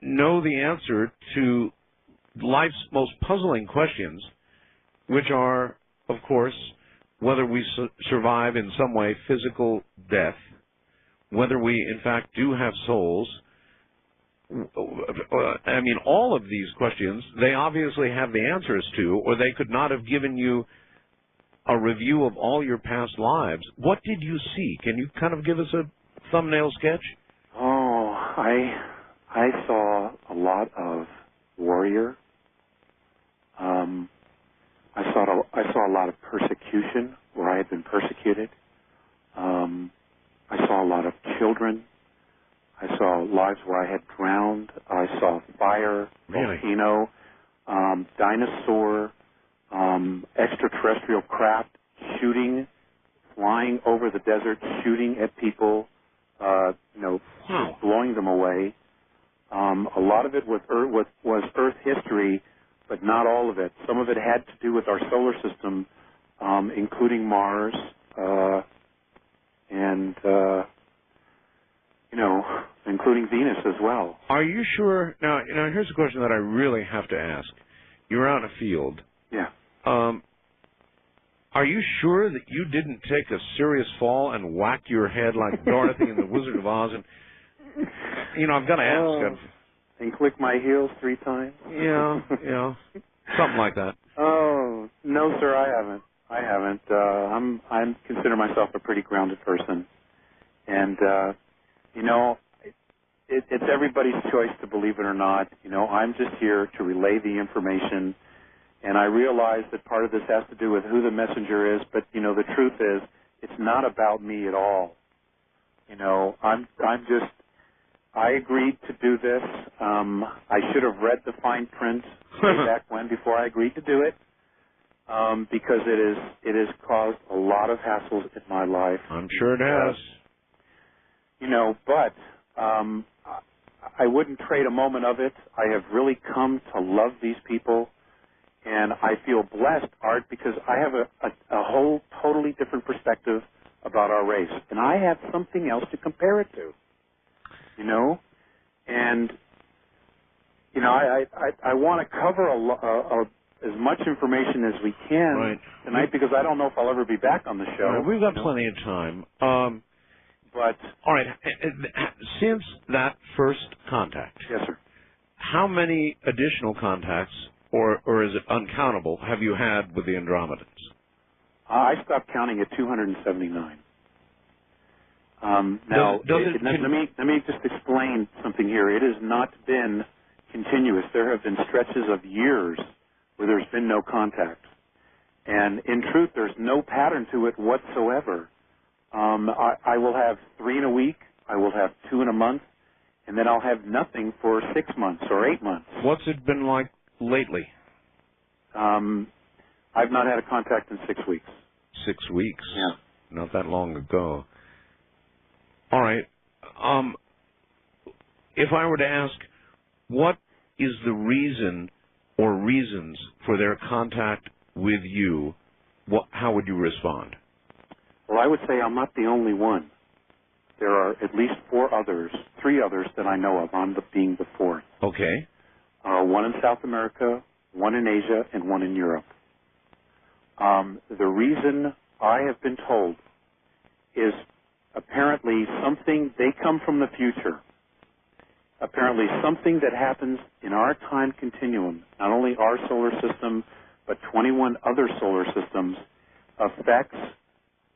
know the answer to life's most puzzling questions, which are, of course, whether we survive in some way physical death, whether we, in fact, do have souls. I mean, all of these questions, they obviously have the answers to, or they could not have given you a review of all your past lives. What did you see? Can you kind of give us a thumbnail sketch? Oh, I saw a lot of warrior. I saw a lot of persecution where I had been persecuted. I saw a lot of children. I saw lives where I had drowned. I saw fire, volcano, dinosaur, extraterrestrial craft shooting, flying over the desert, shooting at people, blowing them away. A lot of it was Earth history, but not all of it. Some of it had to do with our solar system, including Mars, and including Venus as well. Are you sure? Now, here's a question that I really have to ask. You're out in a field. Yeah. Are you sure that you didn't take a serious fall and whack your head like Dorothy in The Wizard of Oz? And, I've got to ask. And click my heels 3 times? Yeah. Something like that. Oh, no, sir, I haven't. I consider myself a pretty grounded person. And, it's everybody's choice to believe it or not. I'm just here to relay the information. And I realize that part of this has to do with who the messenger is, but, the truth is, it's not about me at all. I agreed to do this. I should have read the fine print way back when before I agreed to do it, because it has caused a lot of hassles in my life. I'm sure it has. But I wouldn't trade a moment of it. I have really come to love these people, and I feel blessed, Art, because I have a whole totally different perspective about our race, and I have something else to compare it to. And I want to cover as much information as we can tonight, because I don't know if I'll ever be back on the show. Right, we've got plenty of time. But all right, since that first contact, yes, sir. How many additional contacts, or is it uncountable, have you had with the Andromedans? I stopped counting at 279. Now, let me just explain something here. It has not been continuous. There have been stretches of years where there's been no contact. And in truth, there's no pattern to it whatsoever. I will have 3 in a week, I will have 2 in a month, and then I'll have nothing for 6 months or 8 months. What's it been like lately? I've not had a contact in 6 weeks. 6 weeks? Yeah. Not that long ago. All right. If I were to ask, what is the reason or reasons for their contact with you, how would you respond? Well, I would say I'm not the only one. There are at least 3 others that I know of. I'm being the 4th. Okay. 1 in South America, 1 in Asia, and 1 in Europe. The reason I have been told is apparently they come from the future. Apparently something that happens in our time continuum, not only our solar system, but 21 other solar systems, affects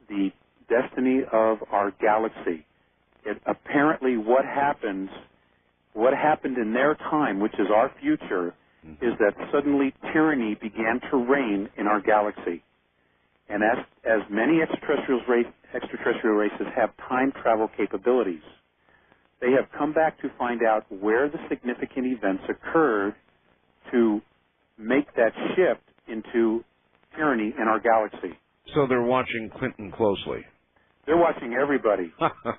the destiny of our galaxy. Apparently what happened in their time, which is our future, is that suddenly tyranny began to reign in our galaxy. And as many extraterrestrial races have time travel capabilities, they have come back to find out where the significant events occurred to make that shift into tyranny in our galaxy. So they're watching Clinton closely. They're watching everybody.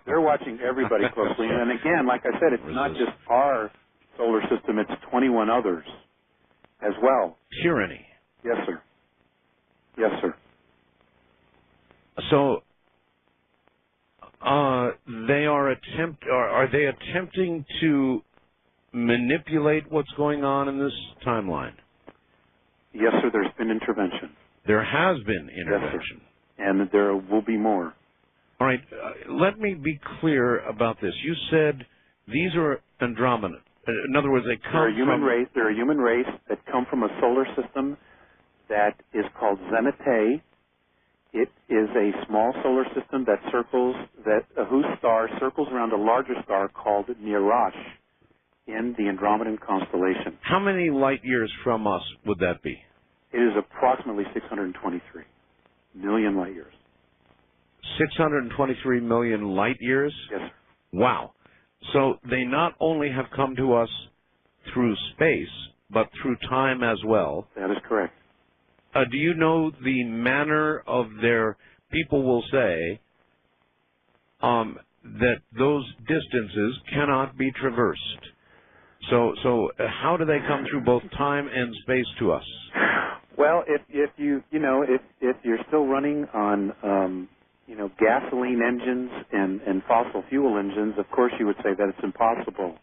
They're watching everybody closely. And again, like I said, it's not just our solar system, it's 21 others as well. Tyranny. Yes, sir. Yes, sir. So are they attempting to manipulate what's going on in this timeline? Yes, sir, there's been intervention. There has been intervention. Yes, sir. And there will be more. All right, let me be clear about this. You said these are Andromeda. In other words, they come They're a human race that come from a solar system that is called Zenithei. It is a small solar system whose star circles around a larger star called Nereid in the Andromedan constellation. How many light years from us would that be? It is approximately 623 million light years. 623 million light years? Yes, sir. Wow. So they not only have come to us through space, but through time as well. That is correct. Do you know the manner of their, people will say that those distances cannot be traversed. So how do they come through both time and space to us? Well, if you're still running on gasoline engines and fossil fuel engines, of course you would say that it's impossible.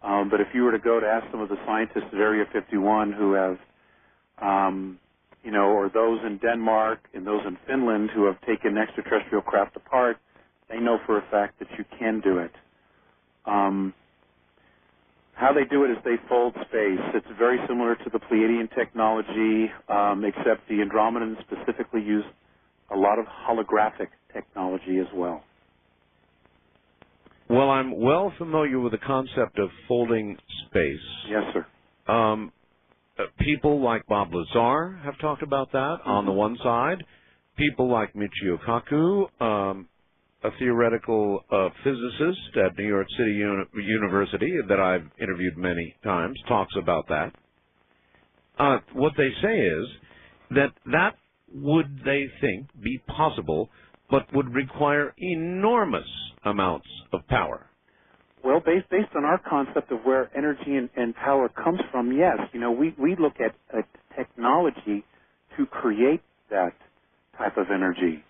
But if you were to go to ask some of the scientists at Area 51 who have, or those in Denmark and those in Finland who have taken extraterrestrial craft apart, they know for a fact that you can do it. How they do it is they fold space. It's very similar to the Pleiadian technology, except the Andromedans specifically use a lot of holographic technology as well. Well, I'm well familiar with the concept of folding space. Yes, sir. People like Bob Lazar have talked about that on the one side. People like Michio Kaku, a theoretical physicist at New York City University that I've interviewed many times, talks about that. What they say is that would, they think, be possible, but would require enormous amounts of power. Well, based on our concept of where energy and power comes from, yes. We look at technology to create that type of energy.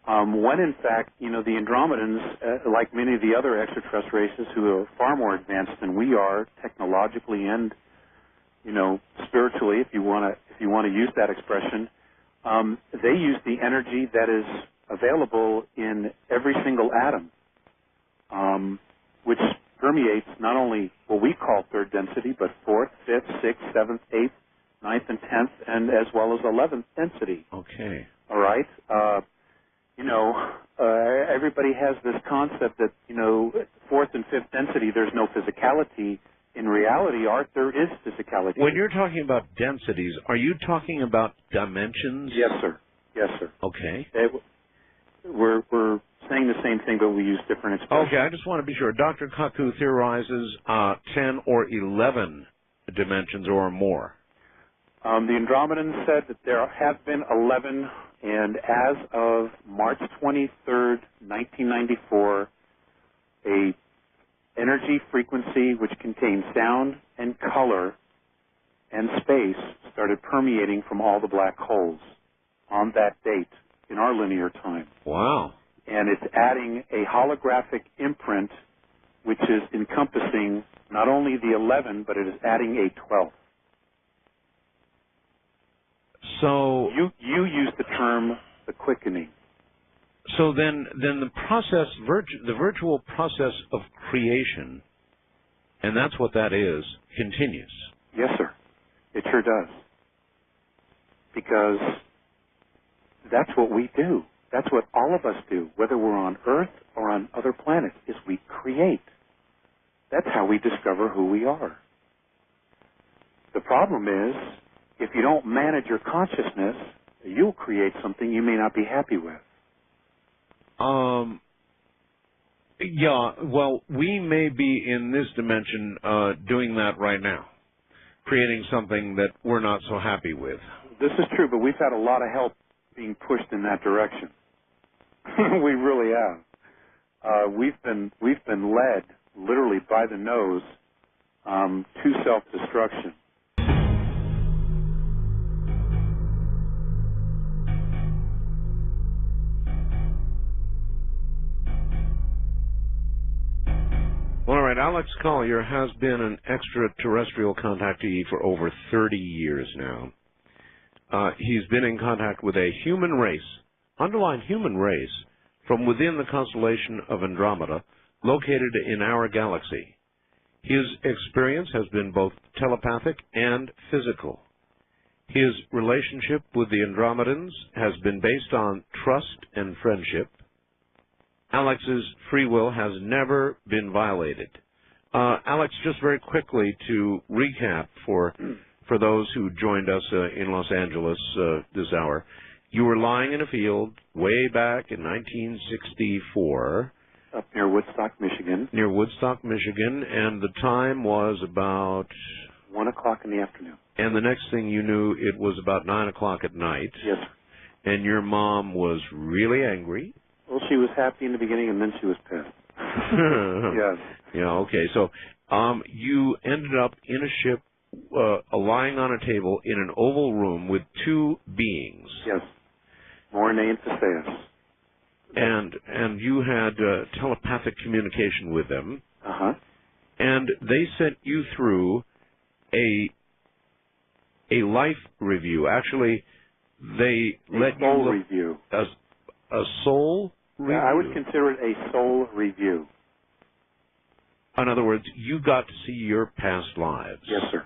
When, in fact, the Andromedans, like many of the other extraterrestrial races who are far more advanced than we are technologically and, spiritually, if you want to use that expression, they use the energy that is available in every single atom, which permeates not only what we call third density, but fourth, fifth, sixth, seventh, eighth, ninth, and 10th, and as well as 11th density. Okay. All right? Everybody has this concept that, fourth and fifth density, there's no physicality. In reality, Art, there is physicality. When you're talking about densities, are you talking about dimensions? Yes, sir. Yes, sir. Okay. We're saying the same thing, but we use different expressions. Okay, I just want to be sure. Dr. Kaku theorizes 10 or 11 dimensions or more. The Andromedans said that there have been 11, and as of March 23rd, 1994, a energy frequency which contains sound and color and space started permeating from all the black holes on that date in our linear time. Wow. And it's adding a holographic imprint which is encompassing not only the 11, but it is adding a 12. So you use the term the quickening. So then the process, the virtual process of creation, and that's what that is, continues. Yes, sir. It sure does. Because that's what we do. That's what all of us do, whether we're on Earth or on other planets, is we create. That's how we discover who we are. The problem is, if you don't manage your consciousness, you'll create something you may not be happy with. Yeah, well, we may be in this dimension doing that right now, creating something that we're not so happy with. This is true, but we've had a lot of help being pushed in that direction. We really have. We've been led, literally by the nose, to self-destruction. All right. right, Alex Collier has been an extraterrestrial contactee for over 30 years now. He's been in contact with a human race, underline human race, from within the constellation of Andromeda, located in our galaxy. His experience has been both telepathic and physical. His relationship with the Andromedans has been based on trust and friendship. Alex's free will has never been violated. Alex, just very quickly to recap for those who joined us in Los Angeles this hour, you were lying in a field way back in 1964. Up near Woodstock, Michigan. Near Woodstock, Michigan, and the time was about 1 o'clock in the afternoon. And the next thing you knew, it was about 9 o'clock at night. Yes. And your mom was really angry. Well, she was happy in the beginning, and then she was pissed. Yes. Yeah, okay. So you ended up in a ship, lying on a table in an oval room with two beings. Yes. Morne and Theseus. And you had telepathic communication with them. Uh-huh. And they sent you through a life review. Actually, they let you look review. A soul review. I would consider it a soul review. In other words, you got to see your past lives. Yes, sir.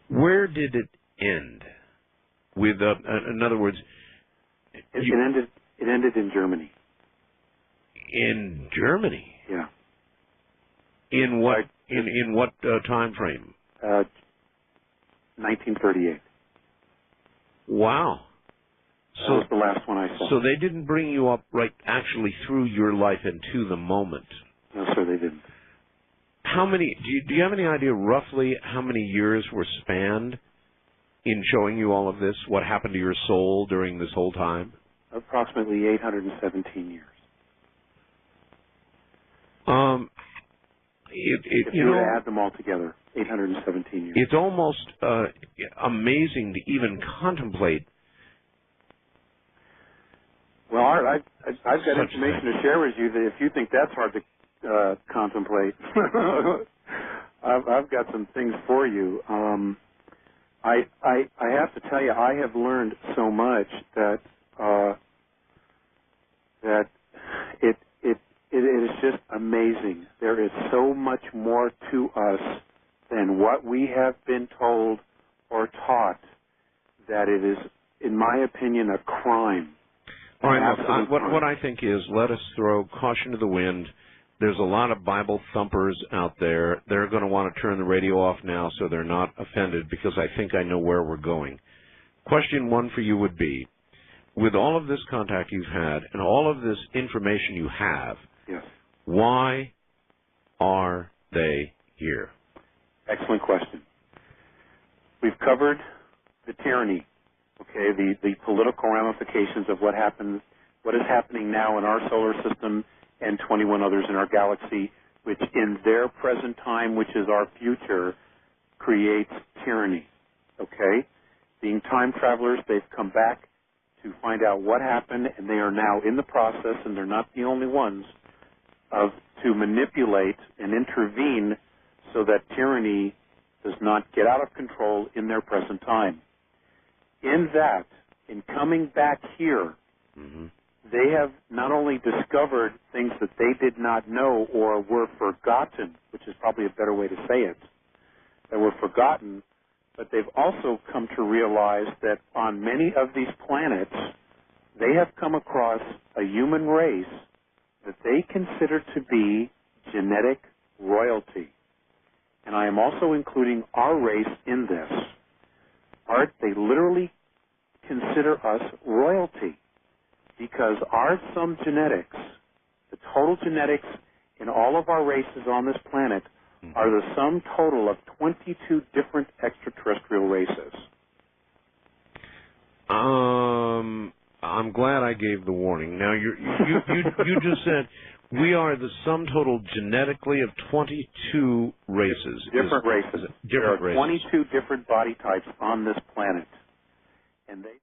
Where did it end? With, in other words, it ended in Germany. In Germany. Yeah. In what in what time frame? 1938. Wow. That was the last one I saw. So they didn't bring you up right actually through your life and to the moment. No, sir, they didn't. How many? Do you have any idea roughly how many years were spanned in showing you all of this? What happened to your soul during this whole time? Approximately 817 years. If you were to add them all together, 817 years. It's almost amazing to even contemplate. Well, Art, I've got information to share with you that if you think that's hard to contemplate, I've got some things for you. I have to tell you, I have learned so much that it is just amazing. There is so much more to us than what we have been told or taught that it is, in my opinion, a crime. All right, look, what I think is let us throw caution to the wind. There's a lot of Bible thumpers out there. They're going to want to turn the radio off now so they're not offended because I think I know where we're going. Question one for you would be, with all of this contact you've had and all of this information you have, yes, why are they here? Excellent question. We've covered the tyranny, okay, the political ramifications of what is happening now in our solar system and 21 others in our galaxy, which in their present time, which is our future, creates tyranny, okay? Being time travelers, they've come back to find out what happened, and they are now in the process, and they're not the only ones, to manipulate and intervene so that tyranny does not get out of control in their present time. In that, in coming back here, they have not only discovered things that they did not know or were forgotten, which is probably a better way to say it, that were forgotten, but they've also come to realize that on many of these planets, they have come across a human race that they consider to be genetic royalty. And I am also including our race in this. Art, they literally consider us royalty because our sum genetics, the total genetics in all of our races on this planet, are the sum total of 22 different extraterrestrial races. I'm glad I gave the warning. Now, you just said we are the sum total genetically of 22 races. Different races. There are 22 different body types on this planet. And they